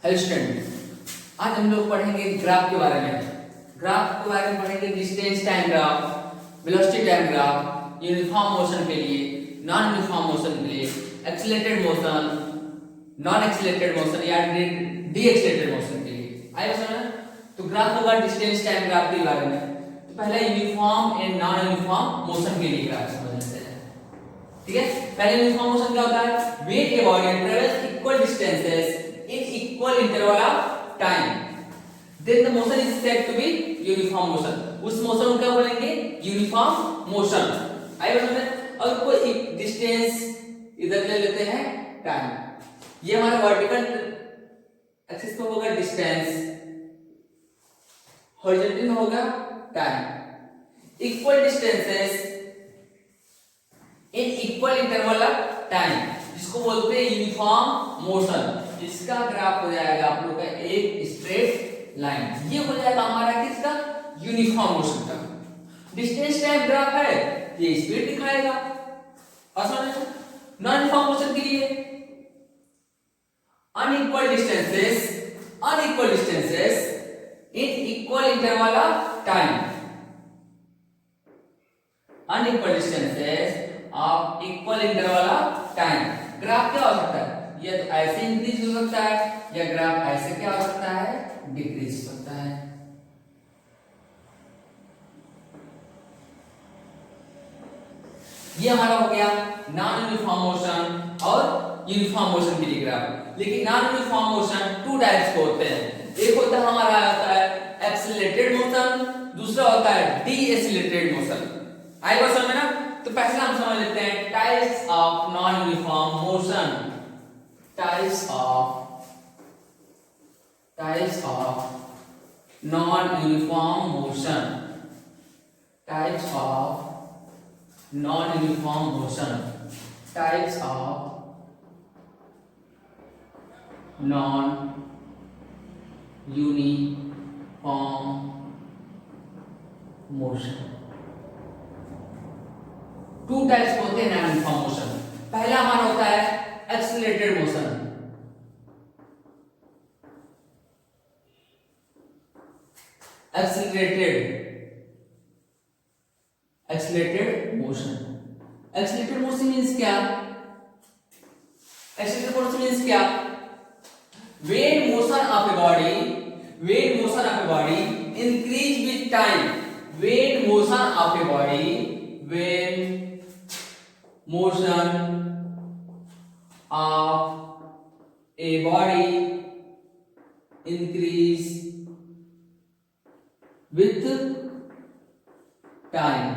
Hello student, आज हम लोग पढ़ेंगे ग्राफ के बारे में। ग्राफ के बारे में पढ़ेंगे distance time graph, velocity time graph, uniform motion के लिए, नॉन यूनिफॉर्म मोशन के लिए, accelerated motion, non accelerated motion या डी एक्सीलरेटेड मोशन के लिए। आइए समझना। तो ग्राफ होगा डिस्टेंस टाइम ग्राफ के बारे में। तो पहले uniform and non uniform motion के लिए ग्राफ समझ लेते हैं। ठीक है, पहले यूनिफॉर्म मोशन क्या होता है? Wait a body travels equal distances in equal interval of time, then the motion is said to be uniform motion. उस मोशन को क्या बोलेंगे? Uniform motion. आइए समझते हैं। और कोई डिस्टेंस इधर ले लेते हैं टाइम। ये हमारा वर्टिकल एक्सिस पे होगा डिस्टेंस, हॉरिजॉन्टल में होगा time. Equal distances in equal interval of time, जिसको बोलते हैं यूनिफॉर्म मोशन। इसका ग्राफ हो जाएगा आप लोग का एक स्ट्रेट लाइन। ये हो जाएगा हमारा किसका? यूनिफॉर्म मोशन का। डिस्टेंस टाइम ग्राफ है, ये स्पीड दिखाएगा। और समझ नॉन यूनिफॉर्म मोशन के लिए unequal distances in equal interval of time, unequal distances of equal interval of time. Graph क्या हो सकता है? ये तो ऐसे इंक्रीज हो सकता है, या ग्राफ ऐसे क्या हो सकता है? डिक्रीज हो सकता है। ये हमारा हो गया नॉन यूनिफॉर्म मोशन और यूनिफॉर्म मोशन के लिए ग्राफ। लेकिन non uniform motion two types के होते हैं। एक होता है हमारा होता है एक्सीलरेटेड मोशन, दूसरा होता है डी एक्सीलरेटेड मोशन। आई बात समझ में ना? तो पहले हम समझ लेते हैं types of non uniform motion. Types of non-uniform motion. Types of non-uniform motion. Types of non-uniform motion. Two types होते हैं नॉन यूनिफॉर्म मोशन। पहला हमारा होता है accelerated motion. Accelerated motion means क्या? एक्सीलरेटेड मोशन मींस क्या? when motion of a body increase with time, when motion of a body increase with time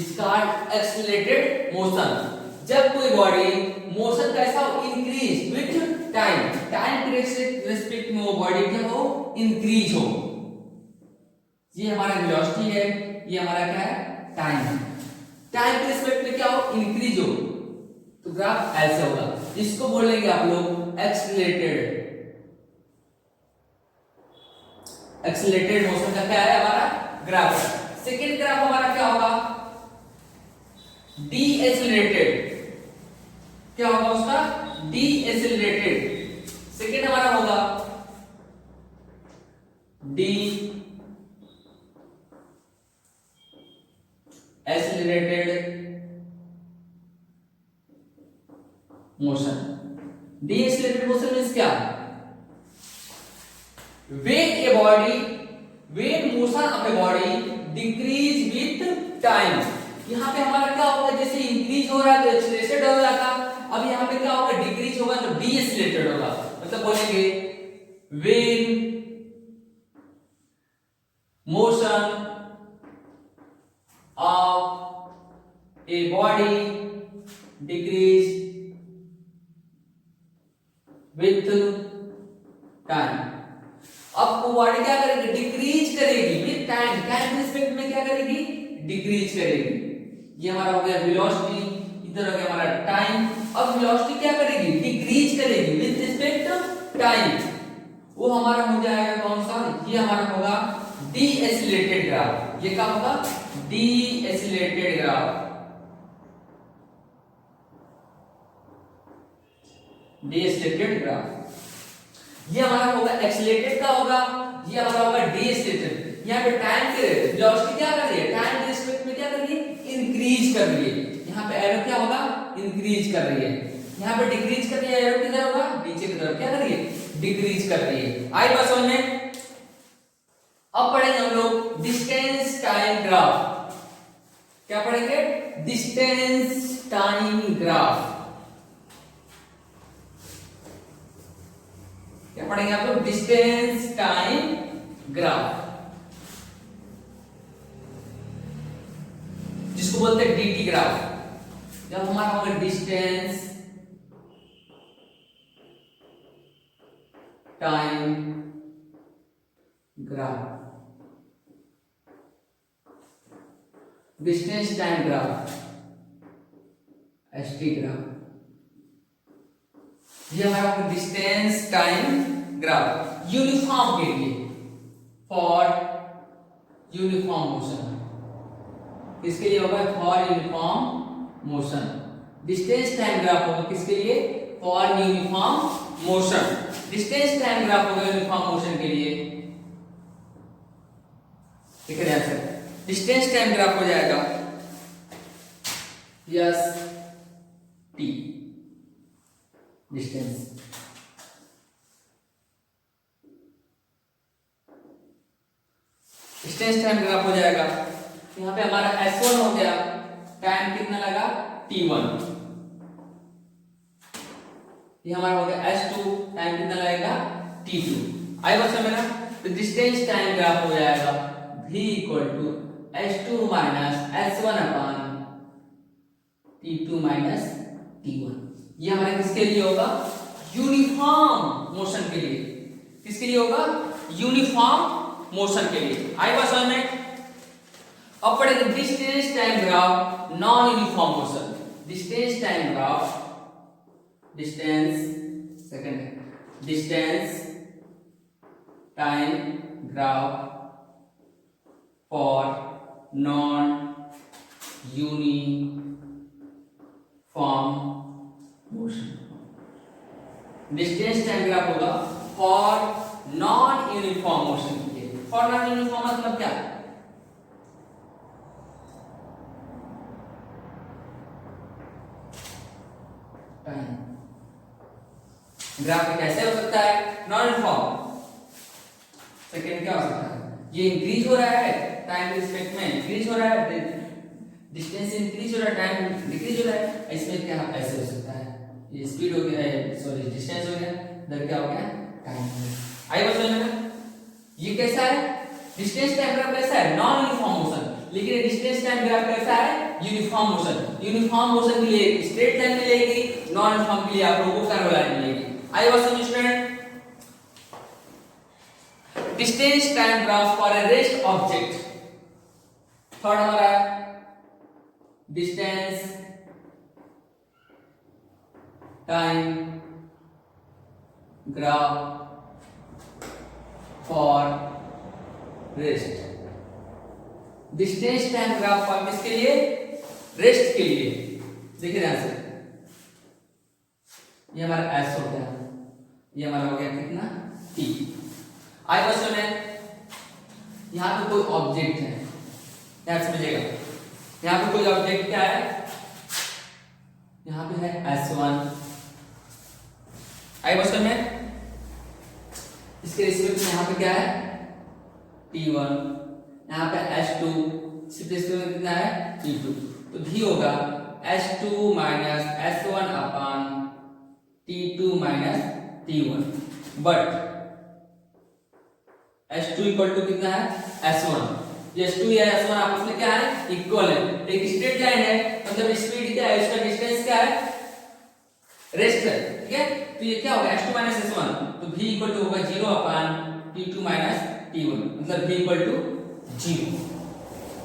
is called accelerated motion। जब कोई body motion कैसा हो? इंक्रीज विथ टाइम के respect में वो body क्या हो? इंक्रीज हो। ये हमारा वेलोसिटी है, ये हमारा क्या है? टाइम के रेस्पेक्ट में क्या हो? इंक्रीज हो। तो ग्राफ ऐसे होगा। इसको बोलेंगे आप लोग एक्सीलरेटेड मोशन का क्या है हमारा ग्राफ। सेकेंड ग्राफ हमारा क्या होगा? D accelerated. क्या होगा उसका? D accelerated. सेकेंड हमारा होगा D accelerated motion. D accelerated motion means क्या? when motion of a body decrease with time। यहाँ पे हमारा क्या होगा? जैसे इंक्रीज हो रहा है तो एक्सीलरेटेड हो जाता, अब यहाँ पे क्या होगा? डिक्रीज होगा तो डी एक्सीलरेटेड होगा। मतलब बोलेंगे when motion of a body decrease with time। अब वो बॉडी क्या करेगी? डिक्रीज करेगी विद टाइम के रिस्पेक्ट में क्या करेगी? डिक्रीज करेगी। ये हमारा हो गया वेलोसिटी, इधर हो गया हमारा टाइम। अब वेलोसिटी क्या करेगी? डिक्रीज करेगी विद रिस्पेक्ट टू टाइम। वो हमारा हो जाएगा कौन सा? ये हमारा होगा डी एक्सीलरेटेड ग्राफ। ये क्या होगा? D accelerated graph. D accelerated graph. ये हमारा होगा एक्सीलरेटेड का होगा, ये हमारा होगा डीएक्सीलरेटेड। यहाँ पे टाइम के वेलोसिटी क्या कर रही है, टाइम के रिस्पेक्ट में क्या कर रही है, इंक्रीज कर रही है। यहाँ पे एरो क्या होगा, इंक्रीज कर रही है। यहाँ पे डिक्रीज कर रही है, एरो किधर होगा, नीचे की तरफ क्या कर रही है, डिक्रीज कर रही है। आई बात समझ में। अब पढ़ेंगे हम लोग डिस्टेंस टाइम ग्राफ। क्या पढ़ेंगे, डिस्टेंस टाइम ग्राफ। क्या पढ़ेंगे आप लोग, डिस्टेंस टाइम ग्राफ, जिसको बोलते हैं डीटी ग्राफ। जब हमारा होगा distance time graph, distance time graph, ST graph, ये हमारा डिस्टेंस टाइम ग्राफ यूनिफॉर्म के लिए, फॉर यूनिफॉर्म मोशन। किसके लिए होगा, for uniform motion. Distance time graph होगा किसके लिए, for uniform motion. Distance time graph होगा यूनिफॉर्म मोशन के लिए। ठीक है आंसर, डिस्टेंस टाइम ग्राफ हो जाएगा yes T, distance. Distance time graph हो जाएगा। यहाँ पे हमारा S1 हो गया, टाइम कितना लगा, T1। ये हमारा हो गया S2, टाइम कितना लगेगा, T2। आई बात समझ में। तो डिस्टेंस टाइम ग्राफ हो जाएगा V equal to S2 minus S1 upon T2 minus T1। ये हमारे किसके लिए होगा, यूनिफॉर्म मोशन के लिए। किसके लिए होगा, यूनिफॉर्म मोशन के लिए। आई बात समझ में। अब पढ़ेंगे distance time graph non uniform motion. Distance time graph, distance second, distance time graph for non uniform motion. Distance time graph होगा फॉर नॉन यूनिफॉर्म मोशन के लिए। फॉर नॉन यूनिफॉर्म मतलब क्या, ग्राफ कैसे हो सकता है, नॉन यूनिफॉर्म। सेकंड क्या हो सकता है, ये इंक्रीज हो रहा है टाइम के रिस्पेक्ट में, इंक्रीज हो रहा है, डिस्टेंस इंक्रीज हो रहा है, टाइम डिक्रीज हो रहा है। इसमें क्या ऐसे हो सकता है, ये स्पीड हो गया, सॉरी डिस्टेंस हो गया, इधर क्या हो गया, टाइम। आई बात समझ में। ये कैसा है, डिस्टेंस टाइम ग्राफ कैसा है, नॉन यूनिफॉर्म मोशन। लेकिन डिस्टेंस टाइम ग्राफ कैसा है, यूनिफॉर्म मोशन। यूनिफॉर्म मोशन के लिए स्ट्रेट लाइन मिलेगी, नॉन यूनिफॉर्म के लिए आप लोगों को कर्व लाइन मिलेगी। आई बात समझ student. Distance time graph for a rest object. Third हमारा distance time graph for rest. Distance time graph for किसके लिए, रेस्ट के लिए। देखिए ध्यान से, ये हमारा S हो गया, ये हमारा हो गया कितना, T। आई क्वेश्चन है, यहाँ पे कोई ऑब्जेक्ट है, ध्यान से मिलेगा। यहाँ पे कोई ऑब्जेक्ट क्या है, यहाँ पे है S1। आई क्वेश्चन में इसके रिस्पेक्ट में यहाँ पे क्या है, T1। यहाँ पे S2, इसके रिस्पेक्ट में कितना है, T2। तो V होगा S2 minus S1 upon T2 minus T1। But S2 equal to कितना है, S1। ये S2 या S1 आपस में क्या है, इक्वल है। एक स्ट्रेट लाइन है, मतलब स्पीड क्या है, इसका डिस्टेंस क्या है, रेस्ट है। ठीक है, तो ये क्या होगा, S2 माइनस S1। तो V इक्वल टू होगा 0 अपॉन T2 माइनस T1, मतलब V इक्वल टू 0।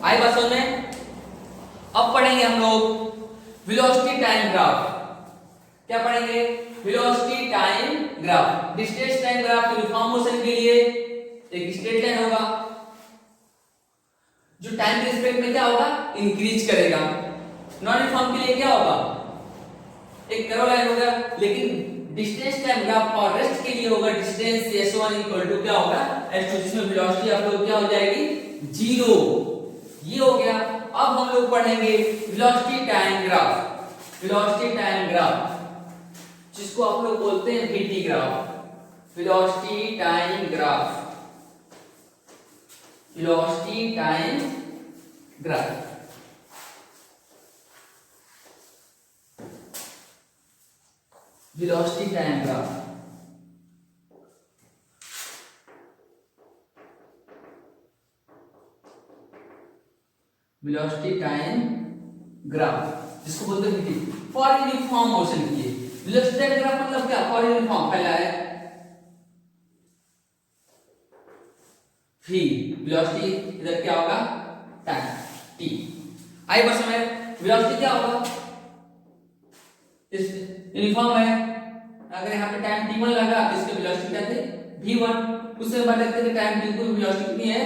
आई बात समझ में। अब पढ़ेंगे हम लोग वेलोसिटी टाइम ग्राफ। क्या पढ़ेंगे, velocity time graph. Distance time graph uniform motion के लिए एक स्ट्रेट लाइन होगा, जो टाइम के रिस्पेक्ट में क्या होगा, इंक्रीज करेगा। नॉन यूनिफॉर्म के लिए क्या होगा, एक कर्व लाइन होगा, लेकिन डिस्टेंस टाइम ग्राफ और रेस्ट के लिए होगा डिस्टेंस s1 इक्वल टू क्या होगा s2, जिसमें वेलोसिटी आप लोग क्या हो जाएगी 0। ये हो गया। अब हम लोग पढ़ेंगे velocity time graph. Velocity time graph जिसको आप लोग बोलते हैं vt graph, velocity time graph, velocity time graph. Velocity time graph, velocity time graph जिसको बोलते हैं vt फॉर यूनिफॉर्म मोशन के लिए। वेलोसिटी टाइम ग्राफ मतलब क्या, फॉर यूनिफॉर्म पहला है v, वेलोसिटी इधर क्या होगा टाइम t। आई बस में वेलोसिटी क्या होगा, इस यूनिफॉर्म है, अगर यहाँ पे टाइम t1 लगा तो इसके वेलोसिटी क्या थे v1, उससे बाद देखते हैं टाइम t2 की वेलोसिटी कितनी है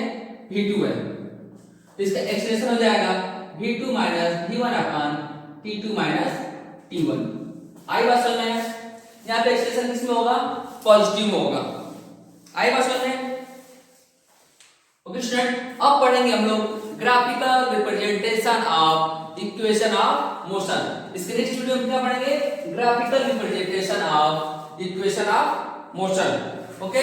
v2 है, तो इसका एक्सप्रेशन हो जाएगा v2 minus v1 upon t2 minus t1। आई बात समझ में, यहाँ पे एक्सप्रेशन किसमें होगा पॉजिटिव में होगा। आई बात समझ में। ओके स्टूडेंट, अब पढ़ेंगे हम लोग graphical representation of equation of motion. इसके नेक्स्ट वीडियो में क्या पढ़ेंगे, graphical representation of equation of motion. Okay.